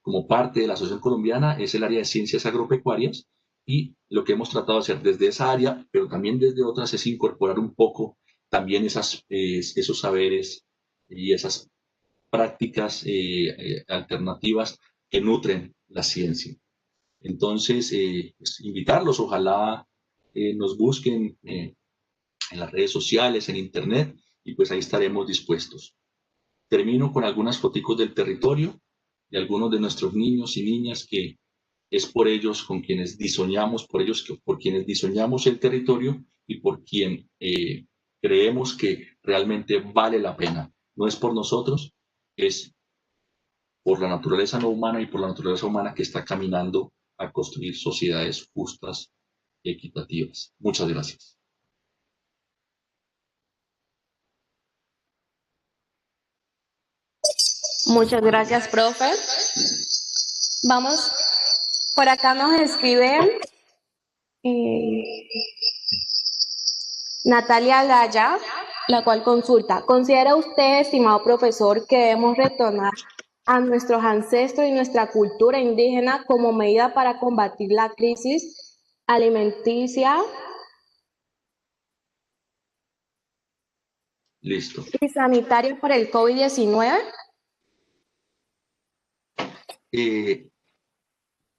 como parte de la Asociación Colombiana, es el área de ciencias agropecuarias y lo que hemos tratado de hacer desde esa área, pero también desde otras, es incorporar un poco también esos saberes y esas prácticas alternativas que nutren la ciencia. Entonces, pues, invitarlos, ojalá nos busquen en las redes sociales, en internet, y pues ahí estaremos dispuestos. Termino con algunas foticos del territorio, de algunos de nuestros niños y niñas que es por ellos con quienes diseñamos, por quienes diseñamos el territorio y por quien creemos que realmente vale la pena. No es por nosotros, es por la naturaleza no humana y por la naturaleza humana que está caminando a construir sociedades justas y equitativas. Muchas gracias. Muchas gracias, profe. Vamos, por acá nos escribe Natalia Gaya, la cual consulta: ¿considera usted, estimado profesor, que debemos retornar a nuestros ancestros y nuestra cultura indígena como medida para combatir la crisis alimenticia Listo. y sanitaria por el COVID-19?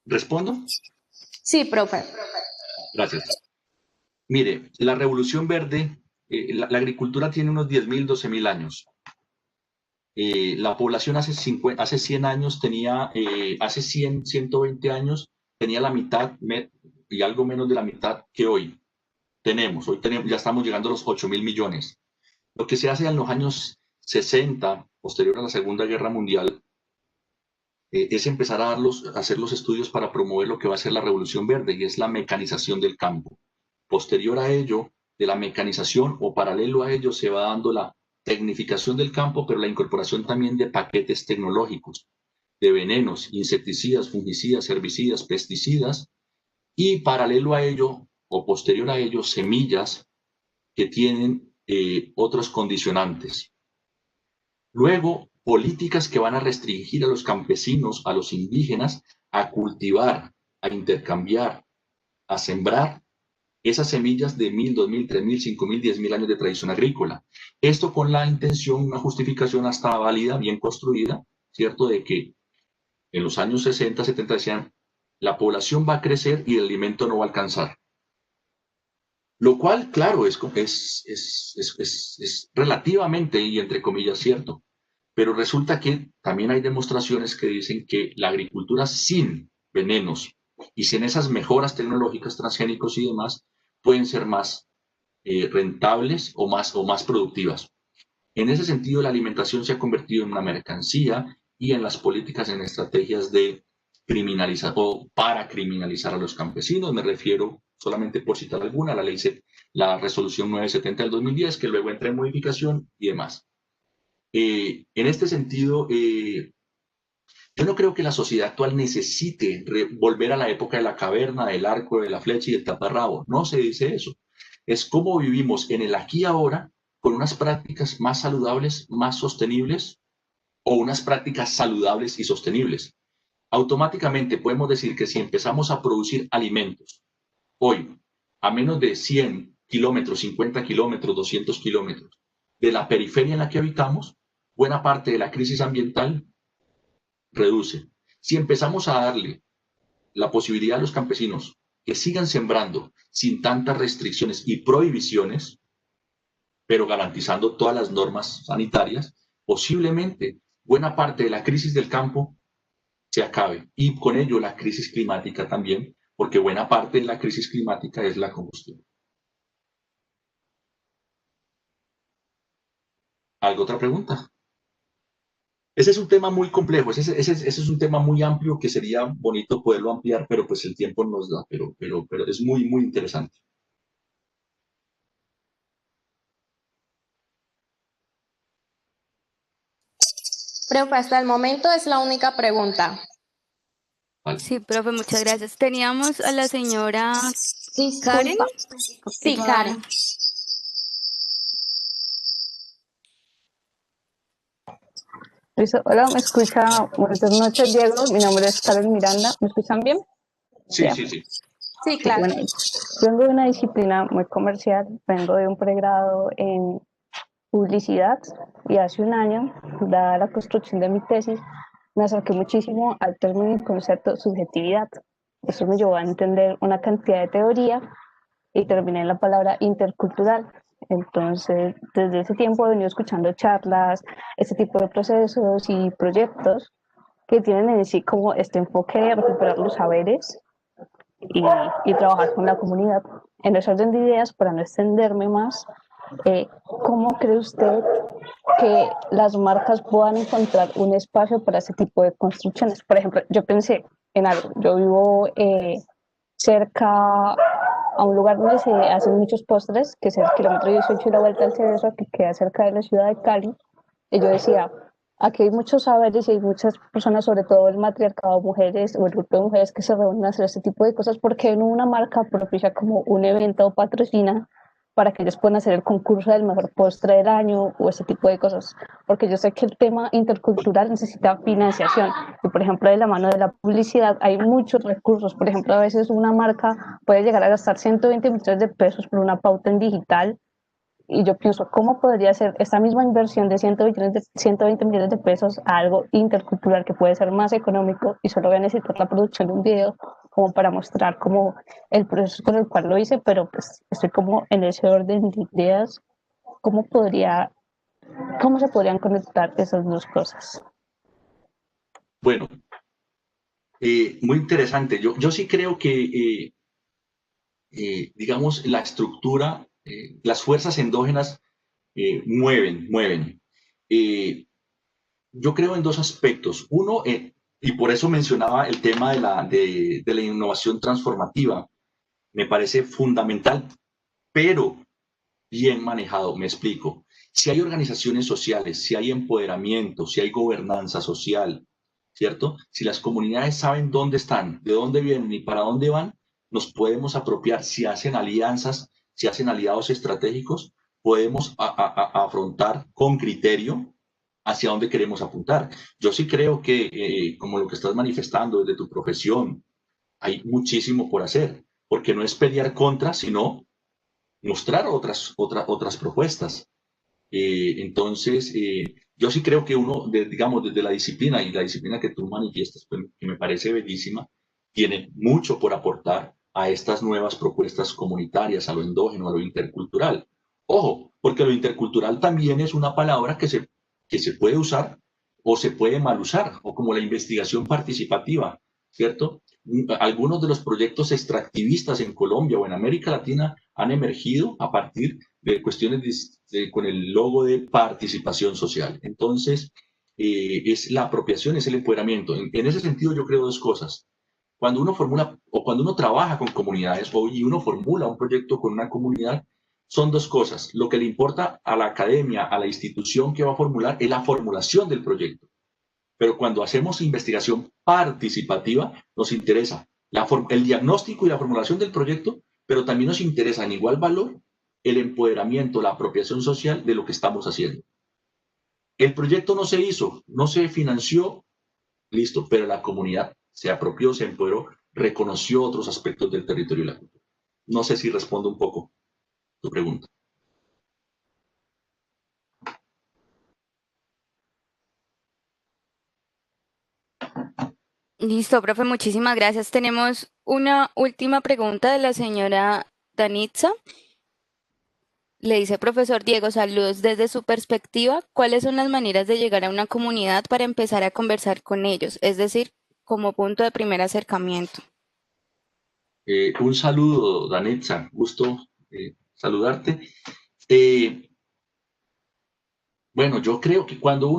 ¿Respondo? Sí, profe. Gracias. Mire, la revolución verde, la agricultura tiene unos 10.000, 12.000 años. La población hace 100 años tenía, hace 100, 120 años, tenía la mitad y algo menos de la mitad que hoy tenemos. Hoy tenemos, ya estamos llegando a los 8.000 millones. Lo que se hace en los años 60, posterior a la Segunda Guerra Mundial, es empezar a hacer los estudios para promover lo que va a ser la revolución verde, y es la mecanización del campo. Posterior a ello, de la mecanización o paralelo a ello, se va dando la tecnificación del campo, pero la incorporación también de paquetes tecnológicos, de venenos, insecticidas, fungicidas, herbicidas, pesticidas, y paralelo a ello o posterior a ello, semillas que tienen otros condicionantes. Luego, políticas que van a restringir a los campesinos, a los indígenas, a cultivar, a intercambiar, a sembrar esas semillas de 1.000, 2.000, 3.000, 5.000, 10.000 años de tradición agrícola. Esto con la intención, una justificación hasta válida, bien construida, ¿cierto? De que en los años 60, 70 decían, la población va a crecer y el alimento no va a alcanzar. Lo cual, claro, es relativamente y entre comillas cierto. Pero resulta que también hay demostraciones que dicen que la agricultura sin venenos y sin esas mejoras tecnológicas, transgénicos y demás, pueden ser más rentables o más productivas. En ese sentido, la alimentación se ha convertido en una mercancía y en las políticas, en estrategias de criminalizar o para criminalizar a los campesinos. Me refiero, solamente por citar alguna, a la resolución 970 del 2010, que luego entra en modificación y demás. En este sentido, yo no creo que la sociedad actual necesite volver a la época de la caverna, del arco, de la flecha y del taparrabo. No se dice eso. Es cómo vivimos en el aquí y ahora con unas prácticas más saludables, más sostenibles o unas prácticas saludables y sostenibles. Automáticamente podemos decir que si empezamos a producir alimentos hoy a menos de 100 kilómetros, 50 kilómetros, 200 kilómetros de la periferia en la que habitamos, buena parte de la crisis ambiental reduce. Si empezamos a darle la posibilidad a los campesinos que sigan sembrando sin tantas restricciones y prohibiciones, pero garantizando todas las normas sanitarias, posiblemente buena parte de la crisis del campo se acabe y con ello la crisis climática también, porque buena parte de la crisis climática es la combustión. ¿Alguna otra pregunta? Ese es un tema muy complejo, ese es un tema muy amplio que sería bonito poderlo ampliar, pero pues el tiempo nos da, pero es muy, muy interesante. Profe, hasta el momento es la única pregunta. Vale. Sí, profe, muchas gracias. Teníamos a la señora Karen. Disculpa. Sí, Karen. Listo. Hola, ¿me escucha? Buenas noches, Diego. Mi nombre es Karen Miranda. ¿Me escuchan bien? Sí, sí, sí. Sí, claro. Bueno, vengo de una disciplina muy comercial, vengo de un pregrado en publicidad y hace un año, dada la construcción de mi tesis, me acerqué muchísimo al término y concepto subjetividad. Eso me llevó a entender una cantidad de teoría y terminé en la palabra intercultural. Entonces, desde ese tiempo he venido escuchando charlas, este tipo de procesos y proyectos que tienen en sí como este enfoque de recuperar los saberes y trabajar con la comunidad. En ese orden de ideas, para no extenderme más, ¿cómo cree usted que las marcas puedan encontrar un espacio para ese tipo de construcciones? Por ejemplo, yo pensé en algo, yo vivo cerca a un lugar donde se hacen muchos postres, que es el kilómetro 18 y la vuelta al Cerezo, que queda cerca de la ciudad de Cali, y yo decía, aquí hay muchos saberes y hay muchas personas, sobre todo el matriarcado, mujeres o el grupo de mujeres que se reúnen a hacer este tipo de cosas, porque no una marca propicia como un evento o patrocina para que ellos puedan hacer el concurso del mejor postre del año o ese tipo de cosas, porque yo sé que el tema intercultural necesita financiación y por ejemplo de la mano de la publicidad hay muchos recursos, por ejemplo a veces una marca puede llegar a gastar 120 millones de pesos por una pauta en digital y yo pienso, ¿cómo podría ser esta misma inversión de 120 millones de pesos a algo intercultural que puede ser más económico y solo voy a necesitar la producción de un video como para mostrar como el proceso con el cual lo hice, pero pues estoy como en ese orden de ideas, ¿cómo podría, cómo se podrían conectar esas dos cosas? Bueno, muy interesante. Yo sí creo que, digamos, la estructura, las fuerzas endógenas mueven. Yo creo en dos aspectos. Uno, y por eso mencionaba el tema de la innovación transformativa, me parece fundamental, pero bien manejado, me explico. Si hay organizaciones sociales, si hay empoderamiento, si hay gobernanza social, ¿cierto? Si las comunidades saben dónde están, de dónde vienen y para dónde van, nos podemos apropiar. Si hacen alianzas, si hacen aliados estratégicos, podemos afrontar con criterio hacia dónde queremos apuntar. Yo sí creo que, como lo que estás manifestando desde tu profesión, hay muchísimo por hacer, porque no es pelear contra, sino mostrar otras propuestas. Entonces, yo sí creo que uno, digamos, desde la disciplina y la disciplina que tú manifiestas, pues, que me parece bellísima, tiene mucho por aportar a estas nuevas propuestas comunitarias, a lo endógeno, a lo intercultural. Ojo, porque lo intercultural también es una palabra que se puede usar o se puede mal usar, o como la investigación participativa, ¿cierto? Algunos de los proyectos extractivistas en Colombia o en América Latina han emergido a partir de cuestiones con el logo de participación social. Entonces, es la apropiación, es el empoderamiento. En ese sentido, yo creo dos cosas. Cuando uno formula o cuando uno trabaja con comunidades y uno formula un proyecto con una comunidad, son dos cosas. Lo que le importa a la academia, a la institución que va a formular, es la formulación del proyecto. Pero cuando hacemos investigación participativa, nos interesa el diagnóstico y la formulación del proyecto, pero también nos interesa en igual valor el empoderamiento, la apropiación social de lo que estamos haciendo. El proyecto no se hizo, no se financió, listo, pero la comunidad se apropió, se empoderó, reconoció otros aspectos del territorio y la cultura. No sé si respondo un poco tu pregunta. Listo, profe, muchísimas gracias. Tenemos una última pregunta de la señora Danitza. Le dice, profesor Diego, saludos. Desde su perspectiva, ¿cuáles son las maneras de llegar a una comunidad para empezar a conversar con ellos? Es decir, como punto de primer acercamiento. Un saludo, Danitza, gusto saludarte. Eh, bueno, yo creo que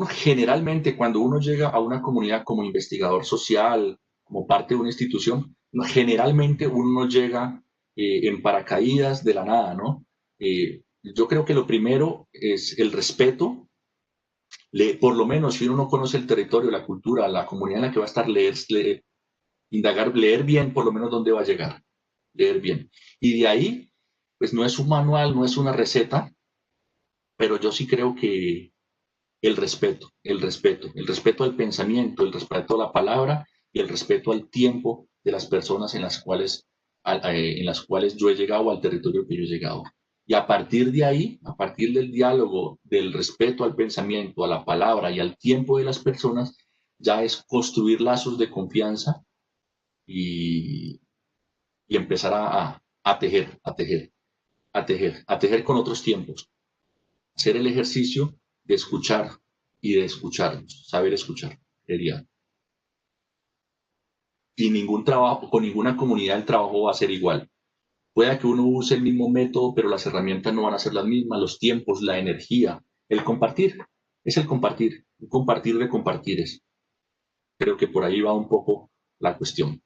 generalmente cuando uno llega a una comunidad como investigador social, como parte de una institución, generalmente uno no llega en paracaídas de la nada, ¿no? Yo creo que lo primero es el respeto. Por lo menos si uno no conoce el territorio, la cultura, la comunidad en la que va a estar, indagar, leer bien por lo menos dónde va a llegar, leer bien. Y de ahí, pues no es un manual, no es una receta, pero yo sí creo que el respeto al pensamiento, el respeto a la palabra y el respeto al tiempo de las personas en las cuales yo he llegado, al territorio que yo he llegado. Y a partir de ahí, a partir del diálogo, del respeto al pensamiento, a la palabra y al tiempo de las personas, ya es construir lazos de confianza y, y empezar a tejer, a tejer, a tejer, a tejer con otros tiempos. Hacer el ejercicio de escuchar y de escucharnos, saber escuchar, sería. Y ningún trabajo, con ninguna comunidad el trabajo va a ser igual. Puede que uno use el mismo método, pero las herramientas no van a ser las mismas, los tiempos, la energía, el compartir. Es el compartir, un compartir de compartires. Creo que por ahí va un poco la cuestión.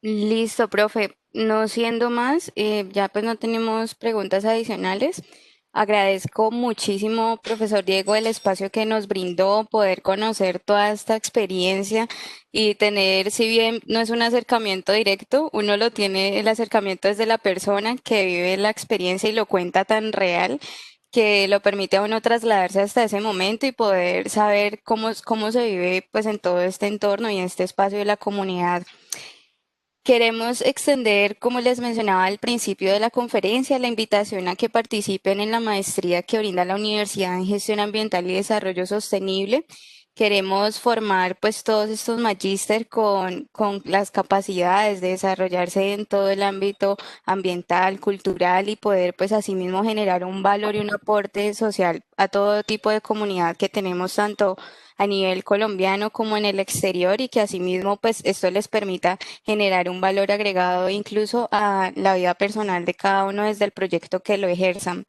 Listo, profe. No siendo más, ya pues no tenemos preguntas adicionales. Agradezco muchísimo, profesor Diego, el espacio que nos brindó, poder conocer toda esta experiencia y tener, si bien no es un acercamiento directo, uno lo tiene el acercamiento desde la persona que vive la experiencia y lo cuenta tan real que lo permite a uno trasladarse hasta ese momento y poder saber cómo se vive pues en todo este entorno y en este espacio de la comunidad. Queremos extender, como les mencionaba al principio de la conferencia, la invitación a que participen en la maestría que brinda la Universidad en Gestión Ambiental y Desarrollo Sostenible. Queremos formar pues todos estos magíster con las capacidades de desarrollarse en todo el ámbito ambiental, cultural y poder pues asimismo generar un valor y un aporte social a todo tipo de comunidad que tenemos tanto a nivel colombiano como en el exterior y que asimismo pues esto les permita generar un valor agregado incluso a la vida personal de cada uno desde el proyecto que lo ejerzan.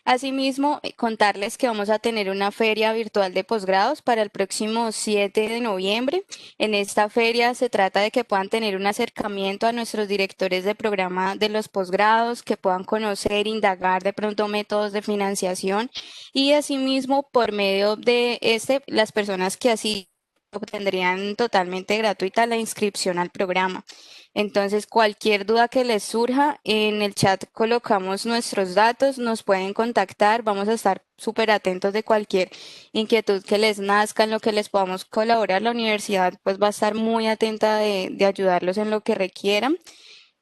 Asimismo, contarles que vamos a tener una feria virtual de posgrados para el próximo 7 de noviembre. En esta feria se trata de que puedan tener un acercamiento a nuestros directores de programa de los posgrados, que puedan conocer, indagar de pronto métodos de financiación y asimismo por medio de las personas que así obtendrían totalmente gratuita la inscripción al programa. Entonces, cualquier duda que les surja, en el chat colocamos nuestros datos, nos pueden contactar, vamos a estar súper atentos de cualquier inquietud que les nazca, en lo que les podamos colaborar. La universidad pues va a estar muy atenta de ayudarlos en lo que requieran.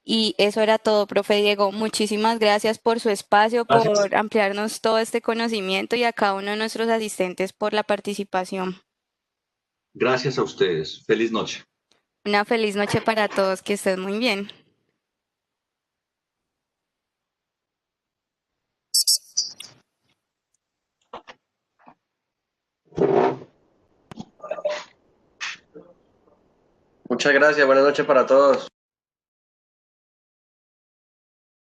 Y eso era todo, profe Diego. Muchísimas gracias por su espacio, Gracias. por ampliarnos todo este conocimiento y a cada uno de nuestros asistentes por la participación. Gracias a ustedes. Feliz noche. Una feliz noche para todos, que estén muy bien. Muchas gracias, buenas noches para todos.